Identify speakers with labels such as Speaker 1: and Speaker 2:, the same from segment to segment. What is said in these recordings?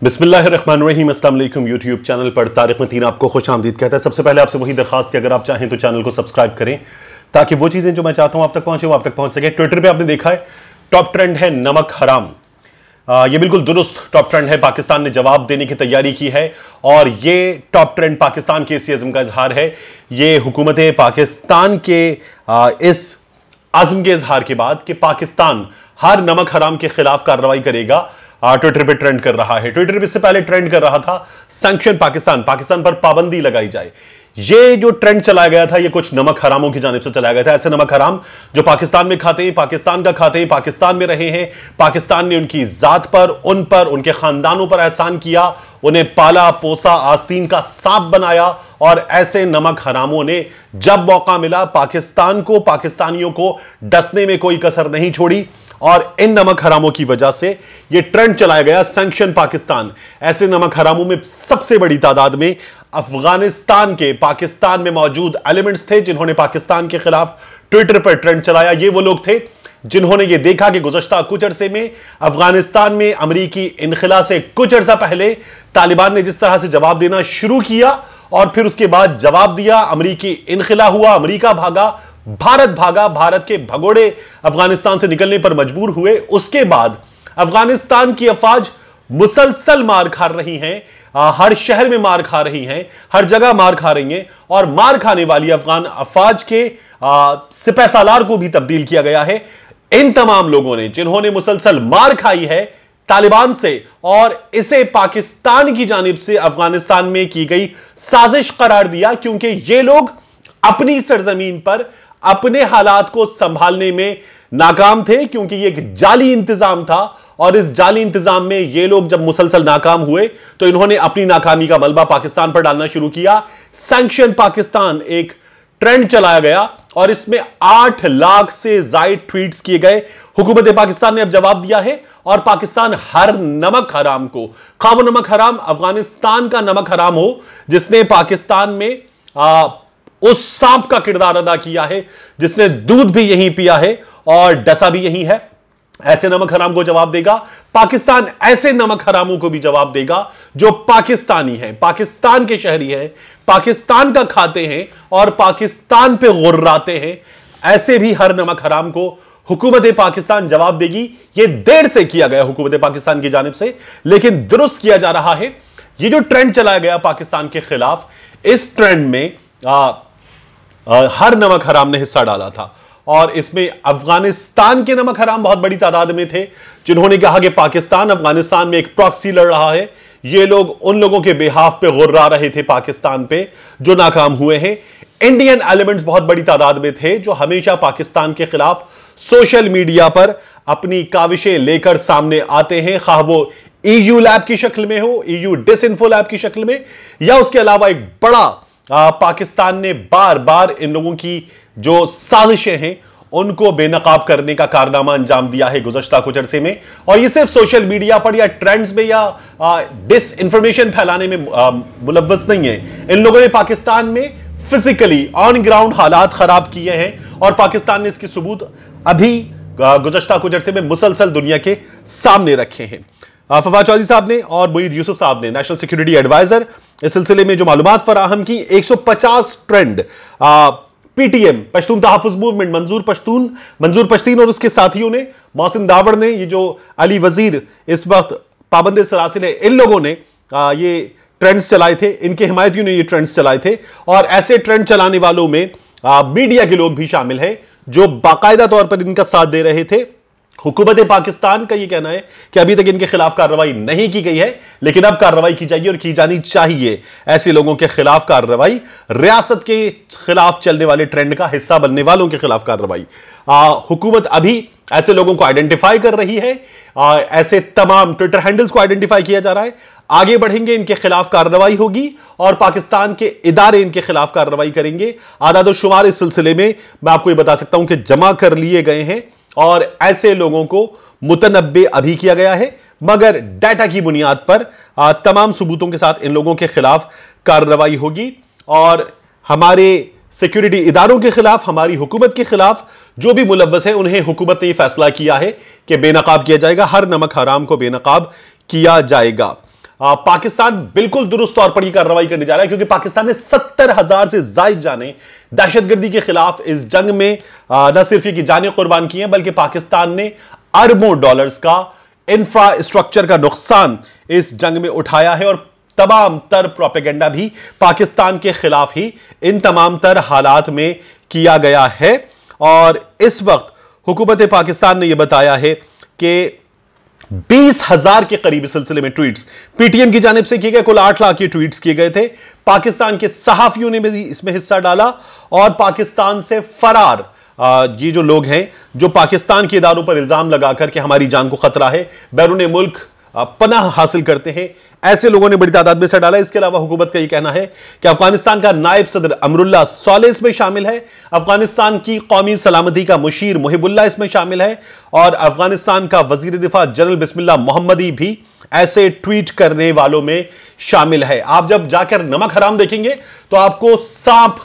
Speaker 1: बिस्मिल्लाहिर्रहमानिर्रहीम। अस्सलाम वालेकुम। यूट्यूब चैनल पर तारिक मतीन आपको खुश आमदीद कहता है। सबसे पहले आपसे वही दरखास्त कि अगर आप चाहें तो चैनल को सब्सक्राइब करें ताकि वो चीज़ें जो मैं चाहता हूं आप तक पहुंचे वो आप तक पहुंच सके। ट्विटर पे आपने देखा है टॉप ट्रेंड है नमक हराम। ये बिल्कुल दुरुस्त टॉप ट्रेंड है। पाकिस्तान ने जवाब देने की तैयारी की है और ये टॉप ट्रेंड पाकिस्तान के इसी अज़्म का इजहार है। ये हुकूमत पाकिस्तान के इस अज़्म के इजहार के बाद कि पाकिस्तान हर नमक हराम के खिलाफ कार्रवाई करेगा, ट्विटर पे ट्रेंड कर रहा है। ट्विटर पे इससे पहले ट्रेंड कर रहा था सैंक्शन पाकिस्तान पर पाबंदी लगाई जाए। ये जो ट्रेंड चलाया गया था ये कुछ नमक हरामों की जानिब से चलाया गया था। ऐसे नमक हराम जो पाकिस्तान में खाते हैं, पाकिस्तान का खाते हैं, पाकिस्तान में रहे हैं, पाकिस्तान ने उनकी जात पर, उन पर, उनके खानदानों पर एहसान किया, उन्हें पाला पोसा, आस्तीन का सांप बनाया। और ऐसे नमक हरामों ने जब मौका मिला पाकिस्तान को, पाकिस्तानियों को डसने में कोई कसर नहीं छोड़ी। और इन नमक हरामों की वजह से यह ट्रेंड चलाया गया सैंक्शन पाकिस्तान। ऐसे नमक हरामों में सबसे बड़ी तादाद में अफगानिस्तान के, पाकिस्तान में मौजूद एलिमेंट्स थे जिन्होंने पाकिस्तान के खिलाफ ट्विटर पर ट्रेंड चलाया। ये वो लोग थे जिन्होंने ये देखा कि गुज़श्ता कुछ अरसे में अफगानिस्तान में अमरीकी इनखिला से कुछ अरसा पहले तालिबान ने जिस तरह से जवाब देना शुरू किया और फिर उसके बाद जवाब दिया, अमरीकी इनखिला हुआ, अमरीका भागा, भारत भागा, भारत के भगोड़े अफगानिस्तान से निकलने पर मजबूर हुए। उसके बाद अफगानिस्तान की अफवाज मुसलसल मार खा रही हैं, हर शहर में मार खा रही हैं, हर जगह मार खा रही हैं। और मार खाने वाली अफगान अफवाज के सिपह सालार को भी तब्दील किया गया है। इन तमाम लोगों ने जिन्होंने मुसलसल मार खाई है तालिबान से और इसे पाकिस्तान की जानिब से अफगानिस्तान में की गई साजिश करार दिया, क्योंकि ये लोग अपनी सरजमीन पर अपने हालात को संभालने में नाकाम थे, क्योंकि ये एक जाली इंतजाम था। और इस जाली इंतजाम में ये लोग जब मुसलसल नाकाम हुए तो इन्होंने अपनी नाकामी का मलबा पाकिस्तान पर डालना शुरू किया। सैंक्शन पाकिस्तान एक ट्रेंड चलाया गया और इसमें 8 लाख से ज्यादा ट्वीट्स किए गए। हुकूमत पाकिस्तान ने अब जवाब दिया है और पाकिस्तान हर नमक हराम को, खा वो नमक हराम अफगानिस्तान का नमक हराम हो जिसने पाकिस्तान में उस सांप का किरदार अदा किया है, जिसने दूध भी यहीं पिया है और डसा भी यहीं है, ऐसे नमक हराम को जवाब देगा। पाकिस्तान ऐसे नमक हरामों को भी जवाब देगा जो पाकिस्तानी हैं, पाकिस्तान के शहरी हैं, पाकिस्तान का खाते हैं और पाकिस्तान पे गुर्राते हैं। ऐसे भी हर नमक हराम को हुकूमत पाकिस्तान जवाब देगी। यह देर से किया गया हुकूमत पाकिस्तान की जानिब से, लेकिन दुरुस्त किया जा रहा है। यह जो ट्रेंड चलाया गया पाकिस्तान के खिलाफ, इस ट्रेंड में हर नमक हराम ने हिस्सा डाला था और इसमें अफगानिस्तान के नमक हराम बहुत बड़ी तादाद में थे जिन्होंने कहा कि पाकिस्तान अफगानिस्तान में एक प्रॉक्सी लड़ रहा है। ये लोग उन लोगों के बेहाफ पे गुर्रा रहे थे पाकिस्तान पे जो नाकाम हुए हैं। इंडियन एलिमेंट्स बहुत बड़ी तादाद में थे जो हमेशा पाकिस्तान के खिलाफ सोशल मीडिया पर अपनी काविशें लेकर सामने आते हैं, खा वो ईयू लैब की शक्ल में हो, ईयू डिसइंफो लैब की शक्ल में, या उसके अलावा एक बड़ा पाकिस्तान ने बार बार इन लोगों की जो साजिशें हैं उनको बेनकाब करने का कारनामा अंजाम दिया है गुज़श्ता कुछ अरसे में। और ये सिर्फ सोशल मीडिया पर या ट्रेंड्स में या डिस इंफॉर्मेशन फैलाने में मुलव्वस नहीं है। इन लोगों ने पाकिस्तान में फिजिकली ऑन ग्राउंड हालात खराब किए हैं और पाकिस्तान ने इसके सबूत अभी गुज़श्ता कुछ अरसे में मुसलसल दुनिया के सामने रखे हैं। फवाद चौधरी साहब ने और मुईद यूसुफ साहब ने, नेशनल सिक्योरिटी एडवाइजर, इस सिलसिले में जो मालूमात फराहम की। 150 ट्रेंड पीटीएम, पश्तून तहफ़्फ़ुज़ मूवमेंट, मंजूर पश्तीन और उसके साथियों ने, मोहसिन दावड़ ने, ये जो अली वजीर इस वक्त पाबंद सरासिल है, इन लोगों ने ये ट्रेंड्स चलाए थे, इनके हिमायतियों ने ये ट्रेंड्स चलाए थे। और ऐसे ट्रेंड चलाने वालों में मीडिया के लोग भी शामिल हैं जो बाकायदा तौर पर इनका साथ दे रहे थे। हुकूमत पाकिस्तान का यह कहना है कि अभी तक इनके खिलाफ कार्रवाई नहीं की गई है, लेकिन अब कार्रवाई की जाएगी और की जानी चाहिए। ऐसे लोगों के खिलाफ कार्रवाई, रियासत के खिलाफ चलने वाले ट्रेंड का हिस्सा बनने वालों के खिलाफ कार्रवाई। हुकूमत अभी ऐसे लोगों को आइडेंटिफाई कर रही है, ऐसे तमाम ट्विटर हैंडल्स को आइडेंटिफाई किया जा रहा है। आगे बढ़ेंगे, इनके खिलाफ कार्रवाई होगी और पाकिस्तान के इदारे इनके खिलाफ कार्रवाई करेंगे। आदाद शुमार इस सिलसिले में मैं आपको ये बता सकता हूं कि जमा कर लिए गए हैं और ऐसे लोगों को मुतनब्बे अभी किया गया है, मगर डाटा की बुनियाद पर तमाम सबूतों के साथ इन लोगों के खिलाफ कार्रवाई होगी। और हमारे सिक्योरिटी इदारों के खिलाफ, हमारी हुकूमत के खिलाफ जो भी मुलव्वस है उन्हें हुकूमत ने यह फैसला किया है कि बेनकाब किया जाएगा, हर नमक हराम को बेनकाब किया जाएगा। पाकिस्तान बिल्कुल दुरुस्त तौर पर यह कार्रवाई करने जा रहा है, क्योंकि पाकिस्तान ने 70,000 से ज्यादा जाने दहशतगर्दी के खिलाफ इस जंग में न सिर्फ ये जानें कुर्बान की हैं, बल्कि पाकिस्तान ने अरबों डॉलर्स का इंफ्रास्ट्रक्चर का नुकसान इस जंग में उठाया है। और तमाम तर प्रोपेगेंडा भी पाकिस्तान के खिलाफ ही इन तमाम तर हालात में किया गया है। और इस वक्त हुकूमत पाकिस्तान ने यह बताया है कि 20,000 के करीब इस सिलसिले में ट्वीट्स पीटीएम की जानिब से किए गए, कुल 8 लाख के ट्वीट्स किए गए थे। पाकिस्तान के सहाफियों ने भी इसमें हिस्सा डाला और पाकिस्तान से फरार ये जो लोग हैं जो पाकिस्तान के इदारों पर इल्जाम लगाकर के हमारी जान को खतरा है, बैरून मुल्क पनाह हासिल करते हैं, ऐसे लोगों ने बड़ी तादाद में हिस्सा डाला। इसके अलावा हुकूमत का यह कहना है कि अफगानिस्तान का नायब सदर अमरुल्लाह सालेह इसमें शामिल है, अफगानिस्तान की कौमी सलामती का मुशीर मुहिबुल्लाह इसमें शामिल है, और अफगानिस्तान का वजीर दिफा जनरल बिस्मिल्लाह मोहम्मदी भी ऐसे ट्वीट करने वालों में शामिल है। आप जब जाकर नमक हराम देखेंगे तो आपको सांप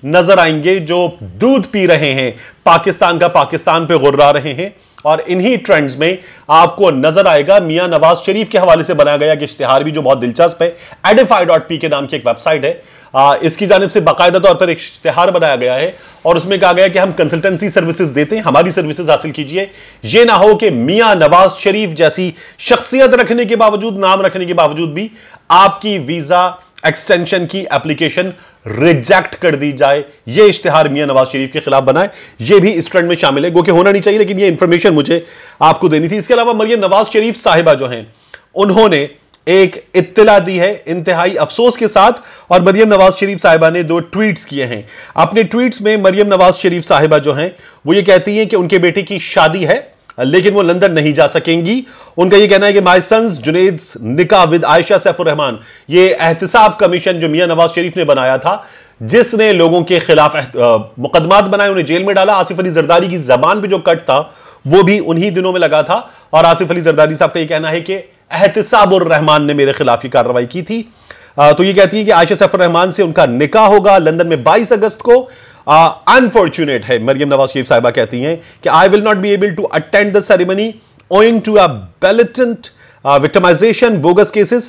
Speaker 1: नजर आएंगे जो दूध पी रहे हैं, पाकिस्तान का पाकिस्तान पे गुर्रा रहे हैं। और इन्हीं ट्रेंड्स में आपको नजर आएगा मियां नवाज शरीफ के हवाले से बनाया गया एक इश्तिहार भी जो बहुत दिलचस्प है। edify.p के नाम की एक वेबसाइट है, इसकी जानिब से बाकायदा तौर पर एक इश्तिहार बनाया गया है और उसमें कहा गया कि हम कंसल्टेंसी सर्विसेज देते हैं, हमारी सर्विसेज हासिल कीजिए। यह ना हो कि मियां नवाज शरीफ जैसी शख्सियत रखने के बावजूद, नाम रखने के बावजूद भी आपकी वीजा एक्सटेंशन की एप्लीकेशन रिजेक्ट कर दी जाए। यह इश्तिहार मियां नवाज शरीफ के खिलाफ बना है, यह भी इस ट्रेंड में शामिल है, क्योंकि होना नहीं चाहिए, लेकिन यह इंफॉर्मेशन मुझे आपको देनी थी। इसके अलावा मरियम नवाज शरीफ साहिबा जो हैं उन्होंने एक इत्तला दी है इंतहाई अफसोस के साथ, और मरियम नवाज शरीफ साहिबा ने 2 ट्वीट्स किए हैं। अपने ट्वीट्स में मरियम नवाज शरीफ साहिबा जो हैं वो ये कहती हैं कि उनके बेटे की शादी है लेकिन वो लंदन नहीं जा सकेंगी। उनका ये कहना है कि माय सन्स जुनैद्स निकाह विद आयशा सैफुर रहमान, ये एहतिसाब कमीशन जो मियां नवाज शरीफ ने बनाया था, जिसने लोगों के खिलाफ मुकदमात बनाए, उन्हें जेल में डाला। आसिफ अली जरदारी की जबान पे जो कट था वो भी उन्हीं दिनों में लगा था, और आसिफ अली जरदारी साहब का ये कहना है कि एहतिसाबुर रहमान ने मेरे खिलाफ ही कार्रवाई की थी। तो ये कहती है कि आयशा सैफुर रहमान से उनका निकाह होगा लंदन में 22 अगस्त को। अनफॉर्चुनेट है, मरियम नवाज शरीफ साहिबा कहती हैं कि I will not be able to attend the ceremony owing to a blatant victimization, bogus cases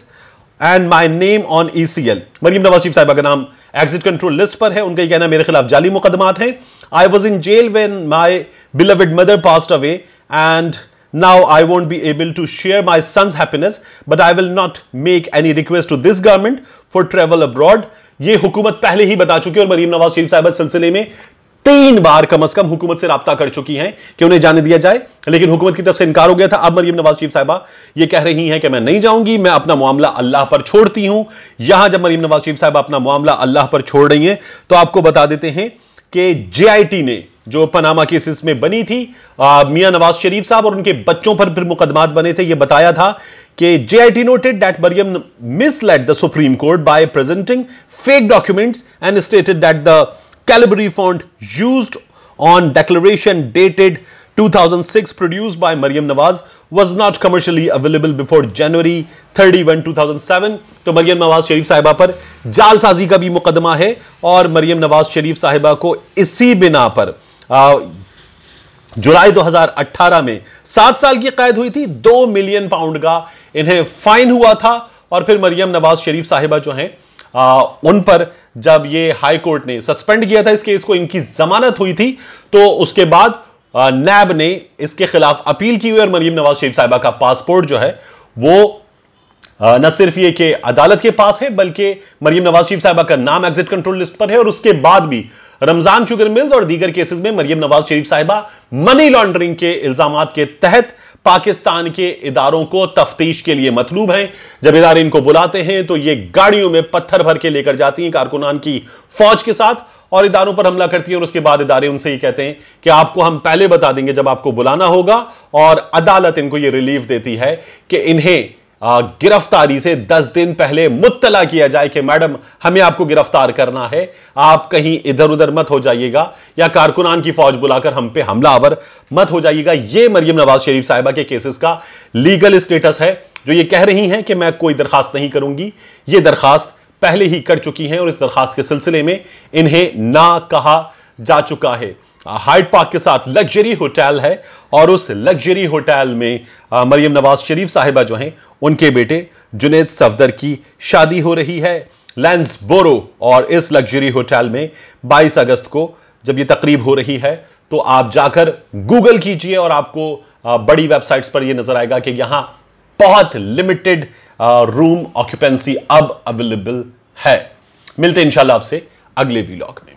Speaker 1: and my name on ECL। Maryam Nawaz Sharif साहिबा का नाम एग्जिट कंट्रोल लिस्ट पर है। उनका ये कहना मेरे खिलाफ जाली मुकदमात हैं। I was in jail when my beloved mother passed away and now I won't be able to share my son's happiness, but I will not make any request to this government for travel abroad। ये हुकूमत पहले ही बता चुकी है और मरियम नवाज शरीफ साहिबा सिलसिले में 3 बार कम से कम हुकूमत से राब्ता कर चुकी हैं कि उन्हें जाने दिया जाए, लेकिन हुकूमत की तरफ से इनकार हो गया था। अब मरियम नवाज शरीफ साहिबा ये कह रही हैं कि मैं नहीं जाऊंगी, मैं अपना मामला अल्लाह पर छोड़ती हूं। यहां जब मरियम नवाज शरीफ साहिबा अपना मामला अल्लाह पर छोड़ रही हैं तो आपको बता देते हैं कि JIT ने जो पनामा केसेस में बनी थी, मियां नवाज शरीफ साहब और उनके बच्चों पर फिर मुकदमात बने थे, ये बताया था कि JIT noted that Maryam misled the Supreme Court by presenting fake documents and stated that the Calibri font used on declaration dated 2006 produced by Maryam Nawaz was not commercially available before January 31, 2007। तो मरियम नवाज शरीफ साहिबा पर जालसाजी का भी मुकदमा है और मरियम नवाज शरीफ साहिबा को इसी बिना पर जुलाई 2018 में 7 साल की कैद हुई थी, 2 मिलियन पाउंड का इन्हें फाइन हुआ था। और फिर मरियम नवाज शरीफ साहिबा जो हैं उन पर जब ये हाई कोर्ट ने सस्पेंड किया था इस केस को, इनकी जमानत हुई थी, तो उसके बाद नैब ने इसके खिलाफ अपील की हुई और मरियम नवाज शरीफ साहिबा का पासपोर्ट जो है वो न सिर्फ ये कि अदालत के पास है, बल्कि मरियम नवाज शरीफ साहिबा का नाम एग्जिट कंट्रोल लिस्ट पर है। और उसके बाद भी रमजान शुगर मिल्स और दीगर केसेस में मरियम नवाज शरीफ साहिबा मनी लॉन्ड्रिंग के इल्जामात के तहत पाकिस्तान के इदारों को तफ्तीश के लिए मतलूब हैं। जब इदारे इनको बुलाते हैं तो ये गाड़ियों में पत्थर भर के लेकर जाती हैं कारकुनान की फौज के साथ और इदारों पर हमला करती हैं। और उसके बाद इदारे उनसे ये कहते हैं कि आपको हम पहले बता देंगे जब आपको बुलाना होगा। और अदालत इनको ये रिलीफ देती है कि इन्हें गिरफ्तारी से 10 दिन पहले मुत्तला किया जाए कि मैडम हमें आपको गिरफ्तार करना है, आप कहीं इधर उधर मत हो जाइएगा या कारकुनान की फौज बुलाकर हम पे हमलावर मत हो जाइएगा। यह मरियम नवाज शरीफ साहिबा के केसेस का लीगल स्टेटस है, जो ये कह रही हैं कि मैं कोई दरखास्त नहीं करूंगी। ये दरखास्त पहले ही कर चुकी हैं और इस दरखास्त के सिलसिले में इन्हें ना कहा जा चुका है। हाइड पार्क के साथ लग्जरी होटल है और उस लग्जरी होटल में मरियम नवाज शरीफ साहिबा जो हैं उनके बेटे जुनैद सफदर की शादी हो रही है लैंसबोरो। और इस लग्जरी होटल में 22 अगस्त को जब ये तकरीब हो रही है तो आप जाकर गूगल कीजिए और आपको बड़ी वेबसाइट्स पर यह नजर आएगा कि यहां बहुत लिमिटेड रूम ऑक्यूपेंसी अब अवेलेबल है। मिलते हैं इंशाल्लाह आपसे अगले व्लॉग में।